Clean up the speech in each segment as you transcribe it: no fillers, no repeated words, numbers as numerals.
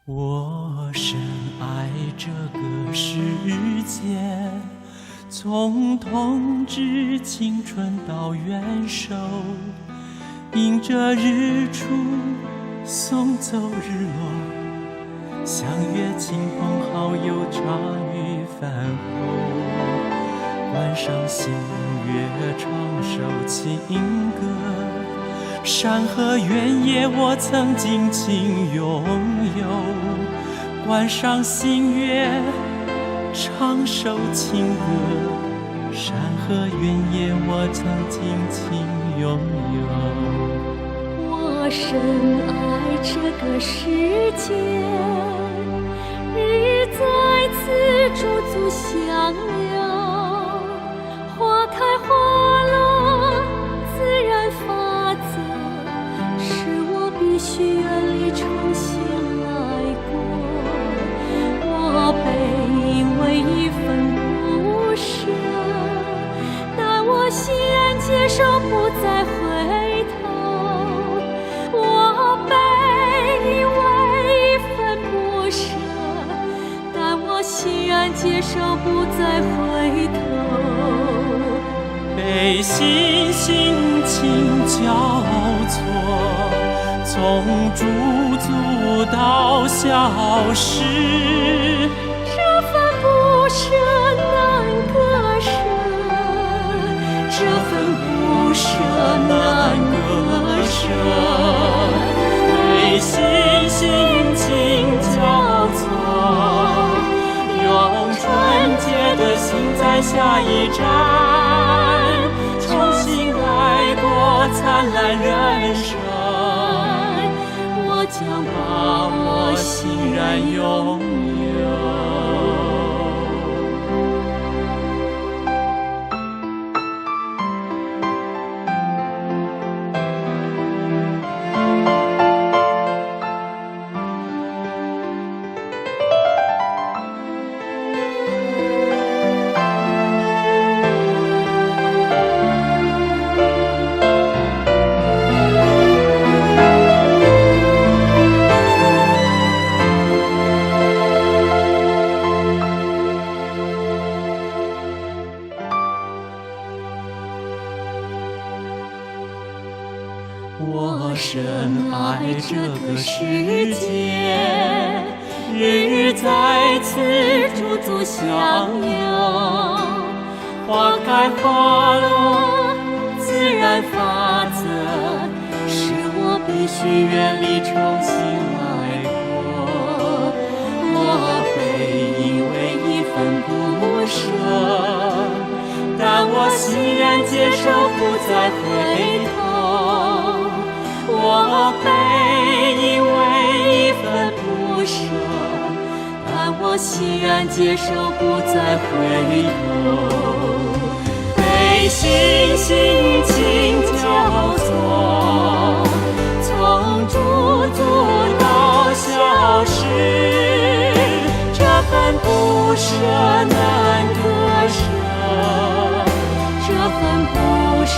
我深爱这个世界，从童稚青春到元首，迎着日出送走日落，相约亲朋好友茶余饭后，观赏星月唱首情歌，山河原野我曾尽情拥有，观赏星月唱首情歌，山河原野我曾尽情拥有。我深爱这个世界，日在此驻足相留，花开花落自然法则，是我必须远离重新来过。我被因为一份不舍，但我欣然接受，不再回头。我被因为一份不舍，但我欣然接受，不再回头。被心心情交错，从驻足到消失，这份不舍难割舍，这份不舍难割舍。被心心情交错，用纯洁的心在下一站，重新来过灿烂人生。我将把握欣然拥有。我深爱这个世界，日在此驻足相留，花开花落自然法则，是我必须远离重新来过。我被因为一份不舍，但我欣然接受，不再回头。我被因为一份不舍，但我欣然接受，不再回头。被心心情交错，从驻足到消失，这份不舍难割舍，这份不舍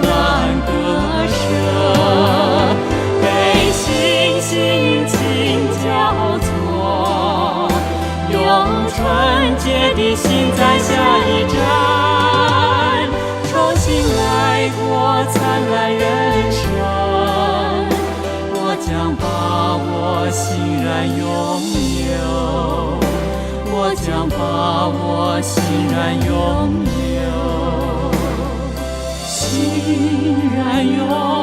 难割舍。被心心情交错，用纯洁的心在下一站，重新来过灿烂人生。我将把握欣然拥有，我将把握欣然拥有，欣然拥有。